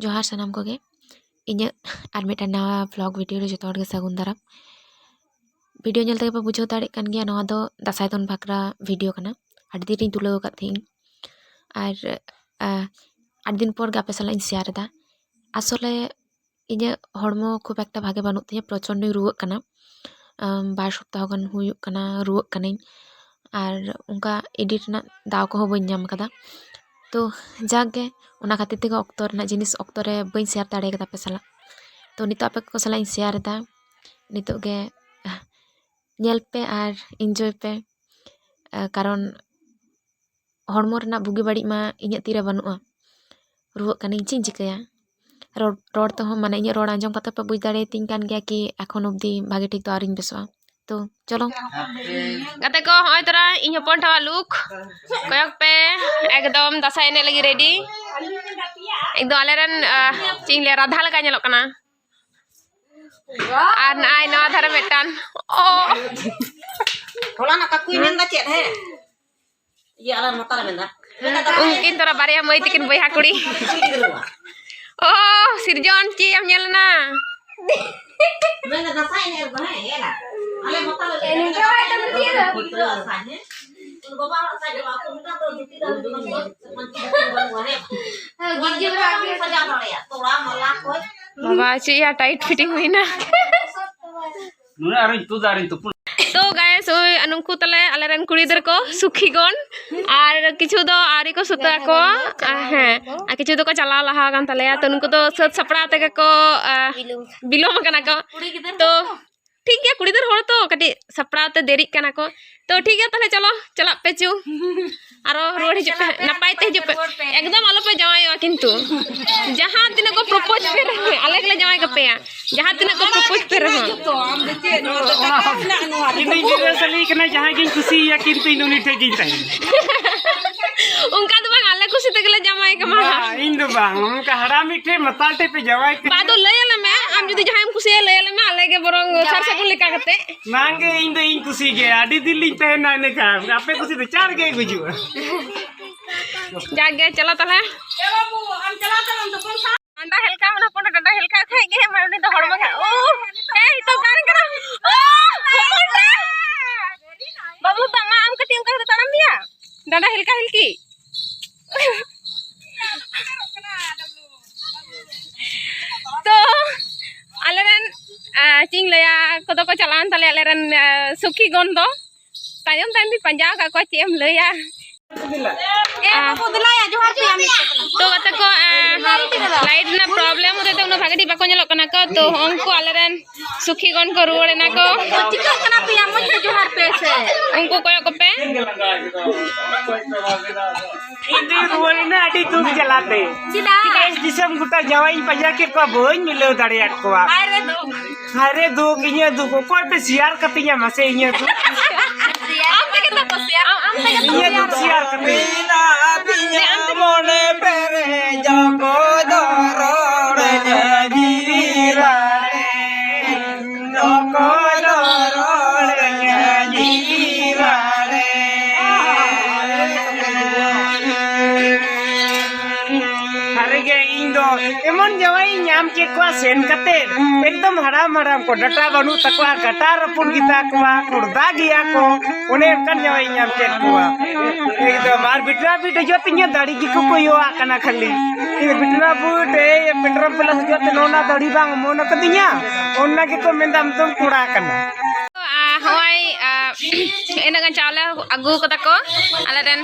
जोहार सानाम को इन और मिट्टन नवा व्लॉग वीडियो जो हर सगुन दाराम वीडियो नलते पे बुझाव दाड़े कान गया नवा दो दासाई दोन भाकरा वीडियो कना आठ दिन तुलाव का थी और 8 दिन पर गापे साला शेयर दा आसले इन हड़मो खूब एक भागे बनू तीन प्रचंड रुआ कना 2 सप्ताह गान हुई कना रुआ कनी और उनका एडिट ना दाव को बन नाम कदा तो जागे उना खातिर तेगा अक्तर ना जिनिस अक्तरे बई शेयर दाड़े कदा पे साला तो नितो आपे को साला शेयर दा नितो गे नेल पे और एंजॉय पे कारण हड़मो रना बुगी बाड़ी मा इᱧ तीरे बनुआ रुआ कनी चिन चिकया रोड तो हम माने इन रोड आंजम कते पे बुझ दाड़े तिन कान गया कि एखन अब्दी भागे ठीक तो आरिन बेसवा तो चलो गाते को होय तोरा इन हपन ठवा लुक कयक पे एकदम दासाई ने लगी रेडी एकदम आलेरन चिंग ले राधा लगा नेलो कना और नाय नवा धरे मेटान ओ होला ना काकुई मेंदा चेत है ये आला मतार मेंदा उनकिन तोरा बारे मई तिकिन बयहा कुड़ी ओ सिरजन ची हम नेलना मेंदा दासाई ने बने येला आले मतार ले के वाय तम तीर साने तो बाबा सा जब आपको मिटा तो जुटी दा पंची बनवा है गिज्जे में आगे सजा पड़े तोड़ा मला कोई बाबा ची या टाइट फिटिंग हुई ना नुना अरे तू दारिन तो तो गाइस ओय अनुकु तले आलेरन कुड़ीदर को सुखीगन और किछु दो आरी को सुता को हैं आ किछु दो को चला लहा गान तले तो उनको तो सत सपड़ा ते को बिलोम कना को तो ठीक है कुड़ीदर होड़ तो कटी सपड़ाते देरी कना को तो ठीक है तले चलो चला पेचू आरो रोड हिजु पे नपाय ते हिजु पे एकदम आलो पे जवाय किंतु जहां दिन को प्रपोज पे रहे अलग ले जवाय कपे जहां दिन को प्रपोज पे रहे तो हम देते नो ना इनी जीरे सली कना जहां की खुशी या किंतु इनुनी ठेगी ताई उनका तो बंग अलग खुशी तकले जमाय कमा इन दो बांग उनका हड़ा मिठे मतालटे पे जवाय बादो लयला में हम जदी जहां खुशी लयला में अलग के बरंग सर सकुन लेका कते नांगे इन दो इन खुशी के आडी दिल्ली ते ना ने का आपे खुशी तो चार के गुजु जागे चलो तले ए बाबू हम चला चलन तो कौन सा अंडा हेलका मन अपन डंडा हेलका खाई गे मारनी तो हड़मा खा ओ ए तो कान करा ओ बाबू तमा आम कटिंग कर तड़म दिया डंडा हेलका हेलकी तो आलेरन चिंग लया को को चलान तले आलेरन सुखी गन दो तायम तायम भी पंजाब का को चेम लया ए बाबू दिलाया जोहार पे हम तो कते को लाइट ना प्रॉब्लम होते तो उन भागटी बाको नेलो कना को तो उनको आलेरन सुखी गन को रुवड़े ना को चिका कना पे हम जोहार पे से उनको कोयो को पे इंदे रोई ना आडी तू चलाते चिदा देश दिसम गुटा जवाई पंजा के को बोइन मिलो दाड़े को अरे दो किnya दो को कोई पे शेयर कतिया मसे इnya दो आम तक तो शेयर इnya दो शेयर कते ना तिया मोने पेरे जको दरोड़े जीराड़े जको दरोड़े जीराड़े अरे गे इंदो एमन जवाई नाम के को सेन कते एकदम हराम हराम को डटा बनु तकवा गटा रपुन गीता कोआ कुर्दा गिया को ओने कन जवाई नाम के कोआ एकदम मार बिटरा बिट जतिnya दाड़ी की को यो आकना खाली ये बिटरा बुटे ये पेट्रोल प्लस जते नोना दाड़ी बांग मोन कतिnya ओन्ना के को मेंदाम तुम कुड़ा कना हवाई एना चावला अगु कता को आलेरन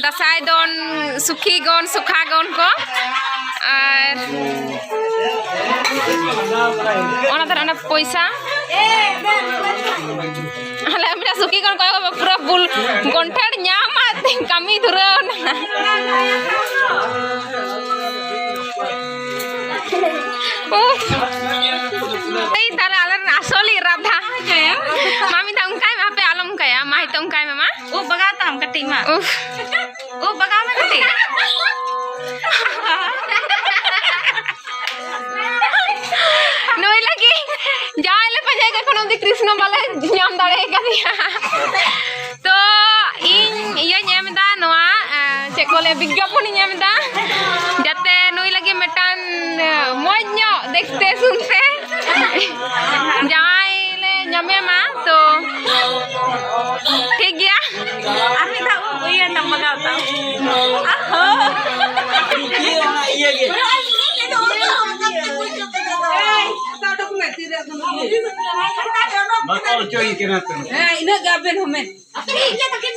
दसाई दोन सुखी गन सुखा गन को और ओना धरना पैसा हले हमरा सुखी गन को पूरा बुल गंठड़ न्यामा कमी धुरो ei tara alar asoli radha mami ta ungkai ma pe alam kaya mai ta ungkai mama बगा ताम कटी मा बगा में कटी नोई लगी जाए ले पजे के कोनो दी कृष्ण वाले नाम दाड़े का दिया तो इन ये नेम दा नोआ चेकोले विज्ञापन नेम दा जाते नोई लगी मेटान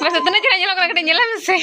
Masa tu nak nyelok nak kena nyelam sih.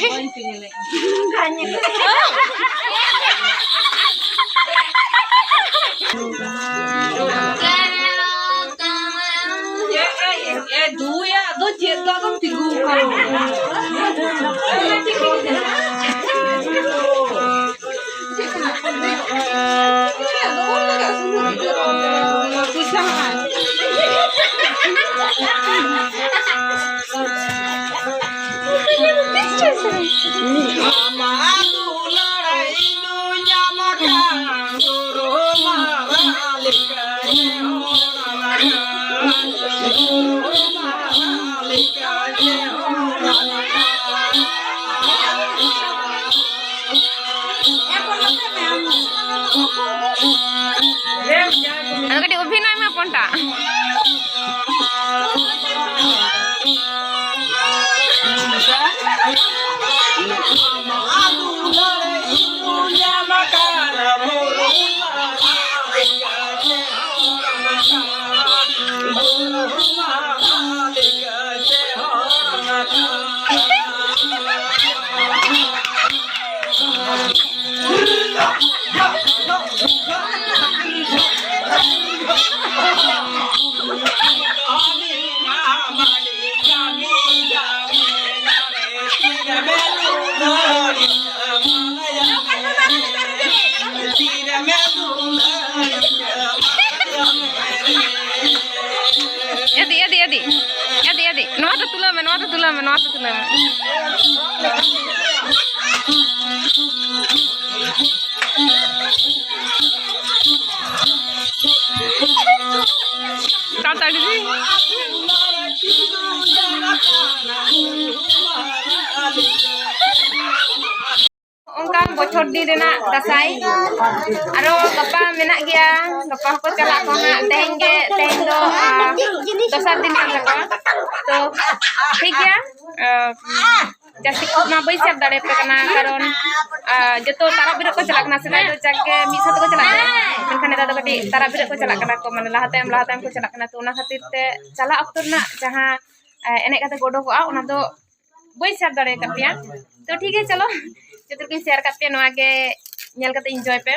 Ano kadi obhinay ma ponta. Adi. Nova tu tulame. Tata di sini. Ongkang bocor di dena dasai. Aro gapa menak gya. Gapa ko chala ko na teheng do dosar din kan ko. तो ठीक है जैसे को मा बई सब दाड़े पे कना कारण जतो तारा बिर को चला कना से दो जाके मी साथ को चला मेनखान दादा कटी तारा बिर को चला कना को माने लाहातायम को चला कना तो ओना खातिर ते चला अक्तर ना जहां एने कते गोडो को ओना दो बई सब दाड़े कपिया तो ठीक है चलो जतो की शेयर करते नवा के नेल कते एंजॉय पे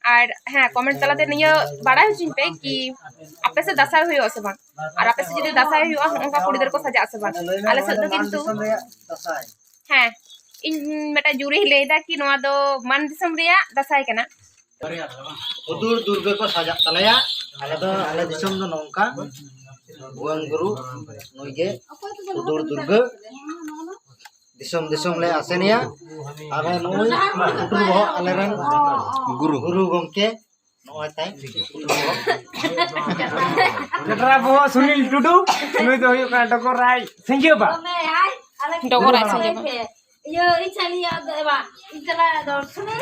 और हाँ कमेंट तलाते निया बड़ा हुचिन पे कि आपे से दसाई हुई हो सबा और आपे से जदि दसाई हुई हो उनका कुड़ी दर को सजा सबा आले से तो किंतु हाँ इन मेटा जुरी लेदा कि नवा दो मन दिसम रिया दसाई कना उदूर दुर्गा को सजा तलया आले दिसम दो नौका बुआं गुरु नोइगे उदूर दुर्गा दिसम ले आसेनिया आरे नोय उटुर बह आलेरन गुरु गमके नोय ताई जटरा बो सुनील टुडू नुई दो हुयो का डगोराय संजेबा डगोराय संजेबा यो इचलिया देबा इचला दर्शने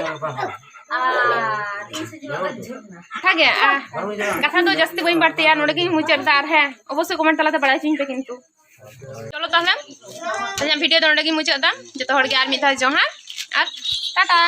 ठागे कथा तो जस्ती बई बाड़ते यार नोडे की मुचरदार है अवश्य कमेंट तलाते बड़ा चिन पे किंतु चलो ताहले वीडियो तो नोडे की मुचरदा जतो हड़ के आर मिथा जोहार और टाटा।